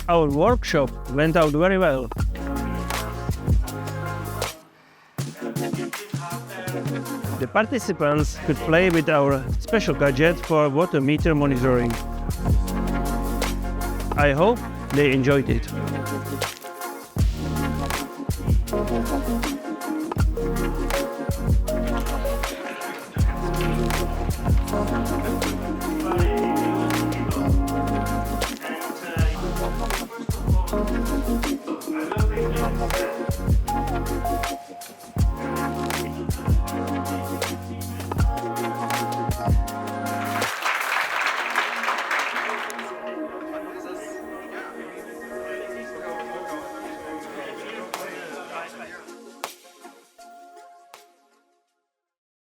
Our workshop went out very well. The participants could play with our special gadget for water meter monitoring. I hope they enjoyed it.